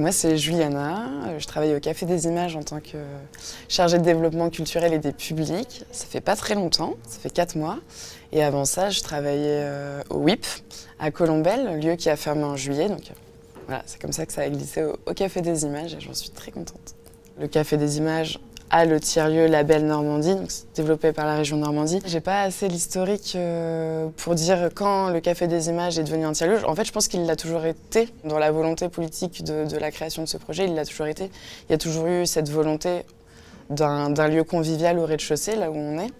Moi, c'est Juliana. Je travaille au Café des Images en tant que chargée de développement culturel et des publics. Ça fait pas très longtemps, ça fait 4 mois. Et avant ça, je travaillais au WIP à Colombelles, lieu qui a fermé en juillet. Donc voilà, c'est comme ça que ça a glissé au Café des Images et j'en suis très contente. Le Café des Images a le tiers-lieu Label Normandie, donc c'est développé par la région Normandie. J'ai pas assez l'historique pour dire quand le Café des Images est devenu un tiers-lieu. En fait, je pense qu'il l'a toujours été. Dans la volonté politique de la création de ce projet, il l'a toujours été. Il y a toujours eu cette volonté d'un lieu convivial au rez-de-chaussée, là où on est.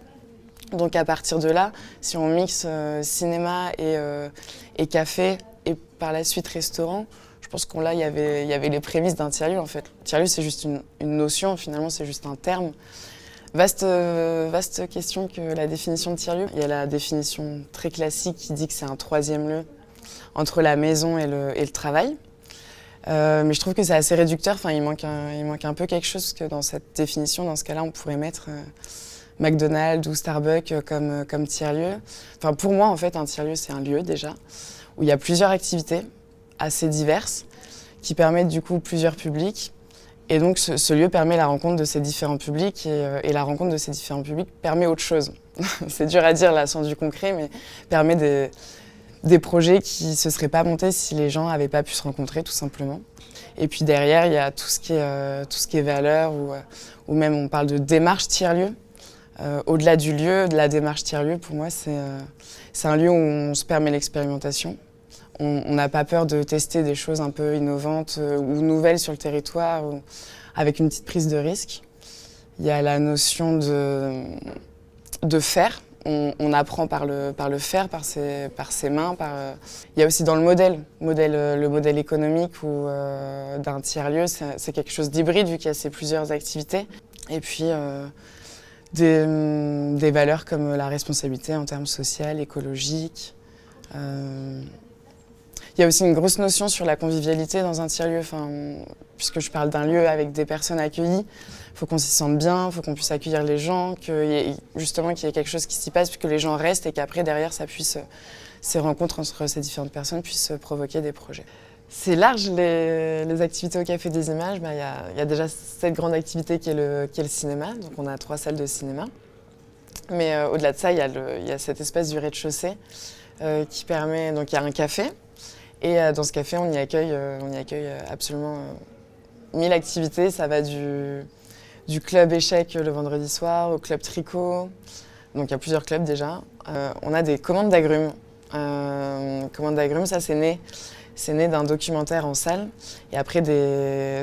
Donc à partir de là, si on mixe cinéma et café et par la suite restaurant, je pense qu'il y avait les prémices d'un tiers-lieu en fait. Le tiers-lieu c'est juste une notion, finalement c'est juste un terme. Vaste question que la définition de tiers-lieu. Il y a la définition très classique qui dit que c'est un troisième lieu entre la maison et le travail. Mais je trouve que c'est assez réducteur, enfin, il manque un peu quelque chose que dans cette définition, dans ce cas-là on pourrait mettre McDonald's ou Starbucks comme tiers-lieu. Enfin, pour moi en fait un tiers-lieu c'est un lieu déjà où il y a plusieurs activités assez diverses, qui permettent du coup plusieurs publics. Et donc ce lieu permet la rencontre de ces différents publics et la rencontre de ces différents publics permet autre chose. C'est dur à dire là sans du concret, mais permet des projets qui ne se seraient pas montés si les gens n'avaient pas pu se rencontrer tout simplement. Et puis derrière, il y a tout ce qui est valeur ou même on parle de démarche tiers-lieu. Au-delà du lieu, de la démarche tiers-lieu, pour moi, c'est un lieu où on se permet l'expérimentation. On n'a pas peur de tester des choses un peu innovantes ou nouvelles sur le territoire avec une petite prise de risque. Il y a la notion de faire. On apprend par le faire, par ses mains. Il y a aussi dans le modèle économique d'un tiers-lieu, c'est quelque chose d'hybride vu qu'il y a ces plusieurs activités. Et puis des valeurs comme la responsabilité en termes sociaux, écologiques. Il y a aussi une grosse notion sur la convivialité dans un tiers-lieu. Puisque je parle d'un lieu avec des personnes accueillies, il faut qu'on s'y sente bien, il faut qu'on puisse accueillir les gens, qu'il y ait quelque chose qui s'y passe, puis que les gens restent et qu'après, derrière, ces rencontres entre ces différentes personnes puissent provoquer des projets. C'est large, les activités au Café des Images. Il y a déjà cette grande activité qui est le cinéma, donc on a 3 salles de cinéma. Mais au-delà de ça, il y a cette espèce du rez-de-chaussée qui permet... Donc il y a un café. Et dans ce café, on y accueille absolument 1000 activités. Ça va du club échec le vendredi soir au club tricot. Donc il y a plusieurs clubs déjà. On a des commandes d'agrumes. Commandes d'agrumes, ça c'est né d'un documentaire en salle. Et après,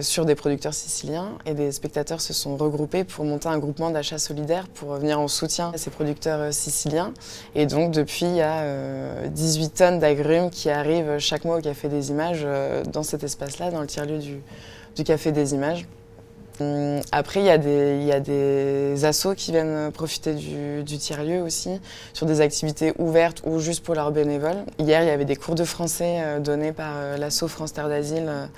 sur des producteurs siciliens. Et des spectateurs se sont regroupés pour monter un groupement d'achat solidaire pour venir en soutien à ces producteurs siciliens. Et donc, depuis, il y a 18 tonnes d'agrumes qui arrivent chaque mois au Café des Images, dans cet espace-là, dans le tiers-lieu du Café des Images. Après, il y a des assos qui viennent profiter du tiers-lieu aussi, sur des activités ouvertes ou juste pour leurs bénévoles. Hier, il y avait des cours de français donnés par l'asso France Terre d'Asile.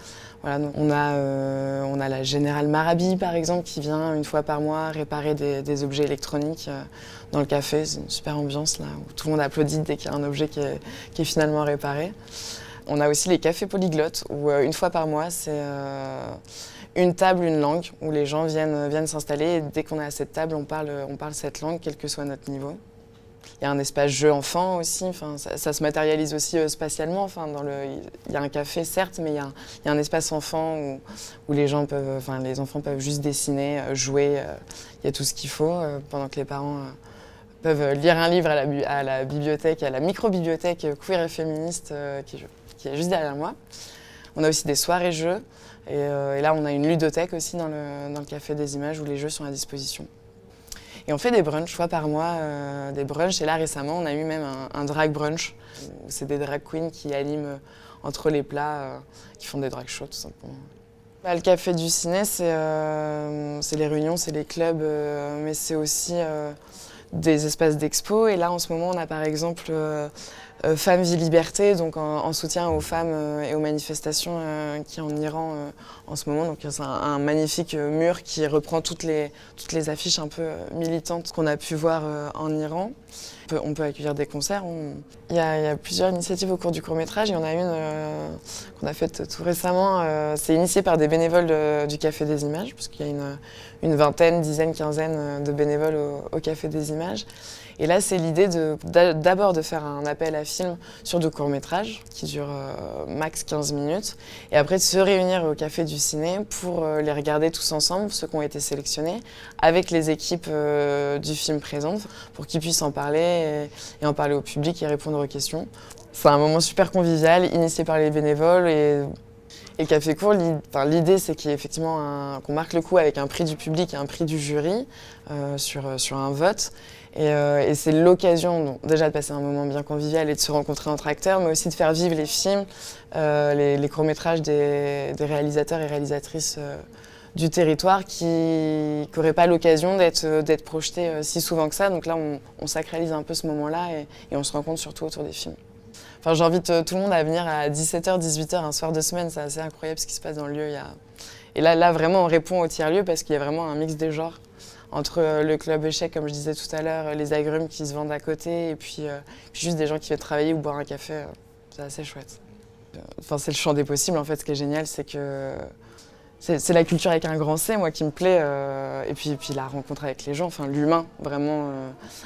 Voilà, donc on a la Générale Marabi, par exemple, qui vient une fois par mois réparer des objets électroniques dans le café. C'est une super ambiance là, où tout le monde applaudit dès qu'il y a un objet qui est finalement réparé. On a aussi les cafés polyglottes, où une fois par mois, c'est une table, une langue, où les gens viennent s'installer et dès qu'on est à cette table, on parle cette langue, quel que soit notre niveau. Il y a un espace jeu enfant aussi, ça se matérialise aussi spatialement. Il y a un café certes, mais il y a un espace enfant où les enfants peuvent juste dessiner, jouer. Il y a tout ce qu'il faut pendant que les parents peuvent lire un livre à la bibliothèque, à la micro-bibliothèque queer et féministe qui est juste derrière moi. On a aussi des soirées-jeux. Et là, on a une ludothèque aussi dans le Café des Images où les jeux sont à disposition. Et on fait des brunchs, fois par mois, des brunchs. Et là, récemment, on a eu même un drag brunch. C'est des drag queens qui animent entre les plats, qui font des drag shows, tout simplement. Le Café du Ciné, c'est les réunions, c'est les clubs, mais c'est aussi des espaces d'expo. Et là, en ce moment, on a par exemple Femmes, Vie, Liberté, donc en soutien aux femmes et aux manifestations qui en Iran en ce moment. Donc c'est un magnifique mur qui reprend toutes les affiches un peu militantes qu'on a pu voir en Iran. On peut accueillir des concerts. Il y a plusieurs initiatives au cours du court-métrage. Il y en a une qu'on a faite tout récemment. C'est initié par des bénévoles du Café des Images, parce qu'il y a une vingtaine, dizaine, quinzaine de bénévoles au Café des Images. Et là, c'est l'idée d'abord de faire un appel à films sur deux courts-métrages qui durent max 15 minutes. Et après, de se réunir au Café du Ciné pour les regarder tous ensemble, ceux qui ont été sélectionnés, avec les équipes du film présentes, pour qu'ils puissent en parler et en parler au public et répondre aux questions. C'est un moment super convivial, initié par les bénévoles. Et Café Court, l'idée, c'est qu'on marque le coup avec un prix du public et un prix du jury sur un vote. Et c'est l'occasion déjà de passer un moment bien convivial et de se rencontrer entre acteurs, mais aussi de faire vivre les films, les courts-métrages des réalisateurs et réalisatrices du territoire qui n'auraient pas l'occasion d'être projetés si souvent que ça. Donc là, on sacralise un peu ce moment-là et on se rencontre surtout autour des films. Enfin, j'invite tout le monde à venir à 17h, 18h un soir de semaine. C'est assez incroyable ce qui se passe dans le lieu. Et là, vraiment, on répond au tiers-lieu parce qu'il y a vraiment un mix des genres. Entre le club échec, comme je disais tout à l'heure, les agrumes qui se vendent à côté, et puis juste des gens qui viennent travailler ou boire un café, c'est assez chouette. Enfin, c'est le champ des possibles, en fait. Ce qui est génial, c'est que c'est la culture avec un grand C, moi, qui me plaît, et puis la rencontre avec les gens, enfin l'humain, vraiment,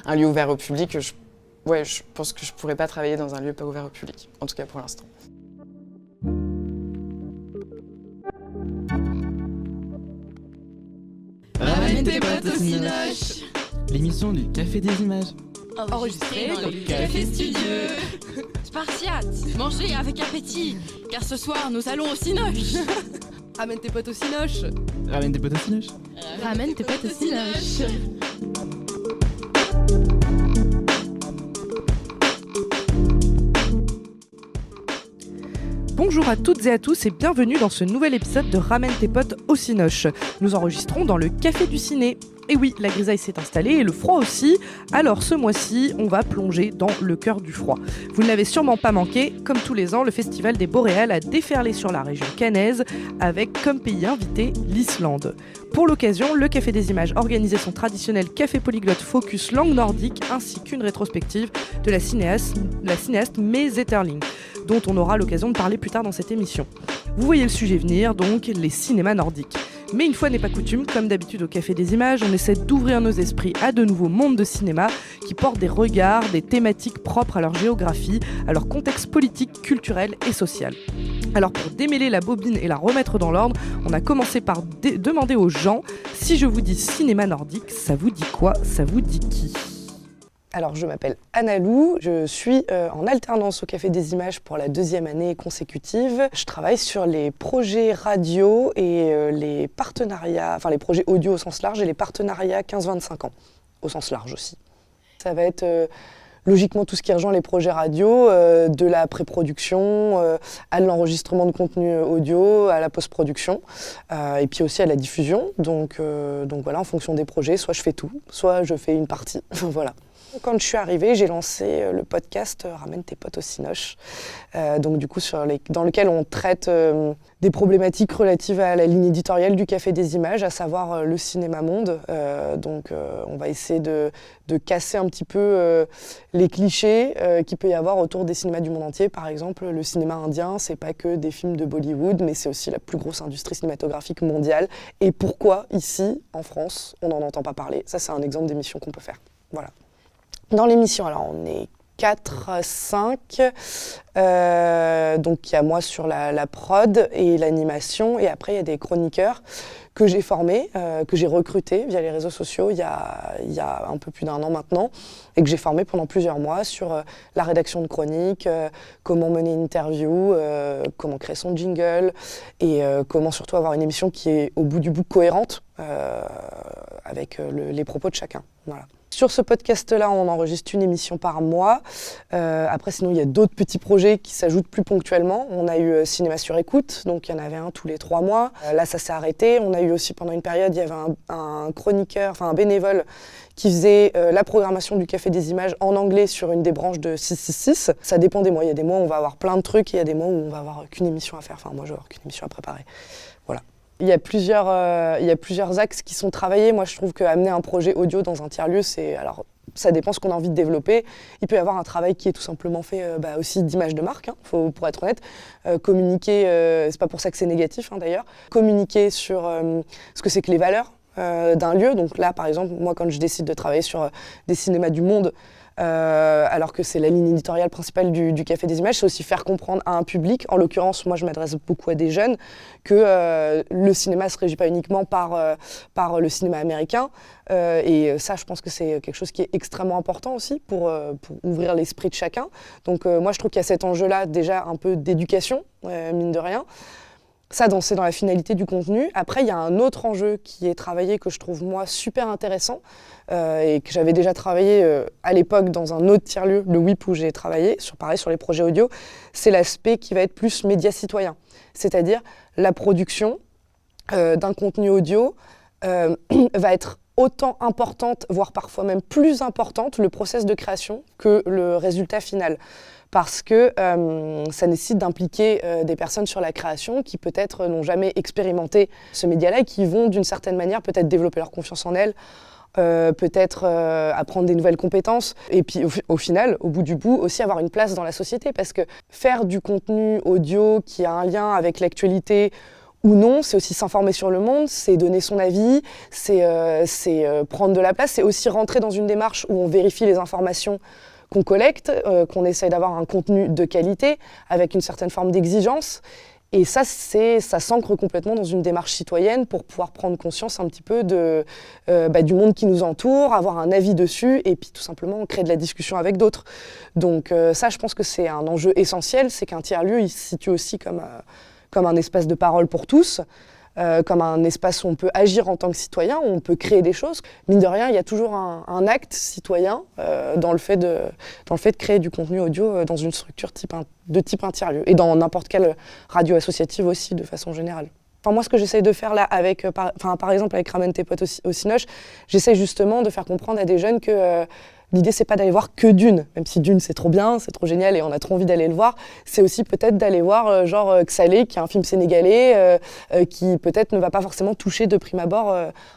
un lieu ouvert au public. Je pense que je pourrais pas travailler dans un lieu pas ouvert au public, en tout cas pour l'instant. Ramène tes potes au Cinoche. L'émission du Café des Images. Enregistrée dans le Café Studio. Spartiate, mangez avec appétit, car ce soir nous allons au Cinoche. Ramène tes potes au Cinoche. Ramène tes potes au Cinoche. Ramène tes potes au Cinoche. Bonjour à toutes et à tous et bienvenue dans ce nouvel épisode de Ramène tes potes au Cinoche. Nous enregistrons dans le Café du Ciné. Et oui, la grisaille s'est installée et le froid aussi. Alors ce mois-ci, on va plonger dans le cœur du froid. Vous ne l'avez sûrement pas manqué, comme tous les ans, le Festival des Boréales a déferlé sur la région caennaise avec comme pays invité l'Islande. Pour l'occasion, le Café des Images organisait son traditionnel café polyglotte focus langue nordique ainsi qu'une rétrospective de la cinéaste May Zetterling, dont on aura l'occasion de parler plus tard dans cette émission. Vous voyez le sujet venir, donc les cinémas nordiques. Mais une fois n'est pas coutume, comme d'habitude au Café des Images, on essaie d'ouvrir nos esprits à de nouveaux mondes de cinéma qui portent des regards, des thématiques propres à leur géographie, à leur contexte politique, culturel et social. Alors pour démêler la bobine et la remettre dans l'ordre, on a commencé par demander aux gens, si je vous dis cinéma nordique, ça vous dit quoi? Ça vous dit qui? Alors, je m'appelle Anna Lou, je suis en alternance au Café des Images pour la 2e année consécutive. Je travaille sur les projets radio et les partenariats, enfin les projets audio au sens large et les partenariats 15-25 ans au sens large aussi. Ça va être logiquement tout ce qui rejoint les projets radio, de la pré-production à l'enregistrement de contenu audio, à la post-production et puis aussi à la diffusion. Donc voilà, en fonction des projets, soit je fais tout, soit je fais une partie. Voilà. Quand je suis arrivée, j'ai lancé le podcast Ramène tes potes au Cinoche, donc du coup dans lequel on traite des problématiques relatives à la ligne éditoriale du Café des Images, à savoir le cinéma monde. On va essayer de casser un petit peu les clichés qu'il peut y avoir autour des cinémas du monde entier. Par exemple, le cinéma indien, c'est pas que des films de Bollywood, mais c'est aussi la plus grosse industrie cinématographique mondiale. Et pourquoi ici, en France, on n'en entend pas parler? Ça, c'est un exemple d'émission qu'on peut faire. Voilà. Dans l'émission, alors on est 4-5, donc il y a moi sur la prod et l'animation, et après il y a des chroniqueurs que j'ai formés, que j'ai recrutés via les réseaux sociaux il y a un peu plus d'1 an maintenant, et que j'ai formés pendant plusieurs mois sur la rédaction de chroniques, comment mener une interview, comment créer son jingle, et comment surtout avoir une émission qui est au bout du bout cohérente avec les propos de chacun. Voilà. Sur ce podcast-là, on enregistre une émission par mois. Après, sinon, il y a d'autres petits projets qui s'ajoutent plus ponctuellement. On a eu Cinéma sur écoute, donc il y en avait un tous les 3 mois. Là, ça s'est arrêté. On a eu aussi, pendant une période, il y avait un chroniqueur, enfin un bénévole, qui faisait la programmation du Café des Images en anglais sur une des branches de 666. Ça dépend des mois. Il y a des mois où on va avoir plein de trucs et il y a des mois où on va avoir qu'une émission à faire. Enfin, moi, je vais avoir qu'une émission à préparer. Voilà. Il y a plusieurs axes qui sont travaillés. Moi, je trouve qu'amener un projet audio dans un tiers-lieu, alors, ça dépend ce qu'on a envie de développer. Il peut y avoir un travail qui est tout simplement fait aussi d'image de marque, pour être honnête. Communiquer, c'est pas pour ça que c'est négatif d'ailleurs. Communiquer sur ce que c'est que les valeurs d'un lieu. Donc là, par exemple, moi, quand je décide de travailler sur des cinémas du monde, alors que c'est la ligne éditoriale principale du Café des Images, c'est aussi faire comprendre à un public, en l'occurrence moi je m'adresse beaucoup à des jeunes, que le cinéma ne se régit pas uniquement par le cinéma américain, et ça je pense que c'est quelque chose qui est extrêmement important aussi pour ouvrir l'esprit de chacun. Donc moi je trouve qu'il y a cet enjeu-là déjà un peu d'éducation, mine de rien. Ça, c'est dans la finalité du contenu. Après, il y a un autre enjeu qui est travaillé que je trouve, moi, super intéressant et que j'avais déjà travaillé à l'époque dans un autre tiers-lieu, le WIP, où j'ai travaillé, pareil, sur les projets audio. C'est l'aspect qui va être plus média citoyen, c'est-à-dire la production d'un contenu audio va être autant importante, voire parfois même plus importante, le process de création que le résultat final. Parce que ça nécessite d'impliquer des personnes sur la création qui peut-être n'ont jamais expérimenté ce média-là et qui vont d'une certaine manière peut-être développer leur confiance en elles, peut-être apprendre des nouvelles compétences et puis au final, au bout du bout, aussi avoir une place dans la société parce que faire du contenu audio qui a un lien avec l'actualité ou non, c'est aussi s'informer sur le monde, c'est donner son avis, c'est prendre de la place, c'est aussi rentrer dans une démarche où on vérifie les informations qu'on collecte, qu'on essaye d'avoir un contenu de qualité avec une certaine forme d'exigence. Et ça s'ancre complètement dans une démarche citoyenne pour pouvoir prendre conscience un petit peu du monde qui nous entoure, avoir un avis dessus et puis tout simplement créer de la discussion avec d'autres. Donc ça, je pense que c'est un enjeu essentiel, c'est qu'un tiers-lieu, il se situe aussi comme un espace de parole pour tous, comme un espace où on peut agir en tant que citoyen, où on peut créer des choses. Mine de rien, il y a toujours un acte citoyen dans le fait de créer du contenu audio dans une structure de type un tiers-lieu, et dans n'importe quelle radio associative aussi, de façon générale. Enfin, moi, ce que j'essaye de faire là, par exemple avec Ramène tes potes au Cinoche, j'essaie justement de faire comprendre à des jeunes que l'idée, c'est pas d'aller voir que Dune, même si Dune, c'est trop bien, c'est trop génial et on a trop envie d'aller le voir. C'est aussi peut-être d'aller voir Xalé, qui est un film sénégalais, qui peut-être ne va pas forcément toucher de prime abord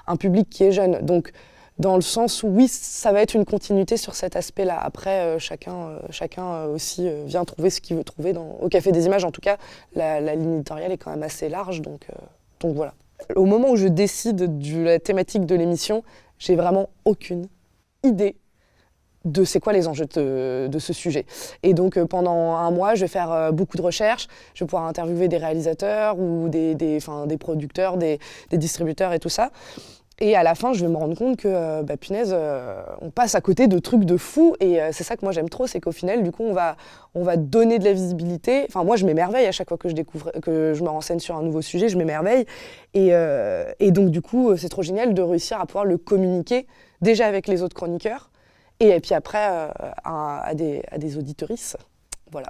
un public qui est jeune. Donc, dans le sens où, oui, ça va être une continuité sur cet aspect-là. Après, chacun aussi vient trouver ce qu'il veut trouver au Café des Images. En tout cas, la ligne éditoriale est quand même assez large, donc voilà. Au moment où je décide de la thématique de l'émission, j'ai vraiment aucune idée de c'est quoi les enjeux de ce sujet. Et donc pendant un mois, je vais faire beaucoup de recherches, je vais pouvoir interviewer des réalisateurs ou des producteurs, des distributeurs et tout ça. Et à la fin, je vais me rendre compte que, punaise, on passe à côté de trucs de fou. Et c'est ça que moi j'aime trop, c'est qu'au final, du coup, on va donner de la visibilité. Enfin, moi, je m'émerveille à chaque fois que je me renseigne sur un nouveau sujet, je m'émerveille. Et donc, du coup, c'est trop génial de réussir à pouvoir le communiquer déjà avec les autres chroniqueurs et puis après à des auditorices. Voilà.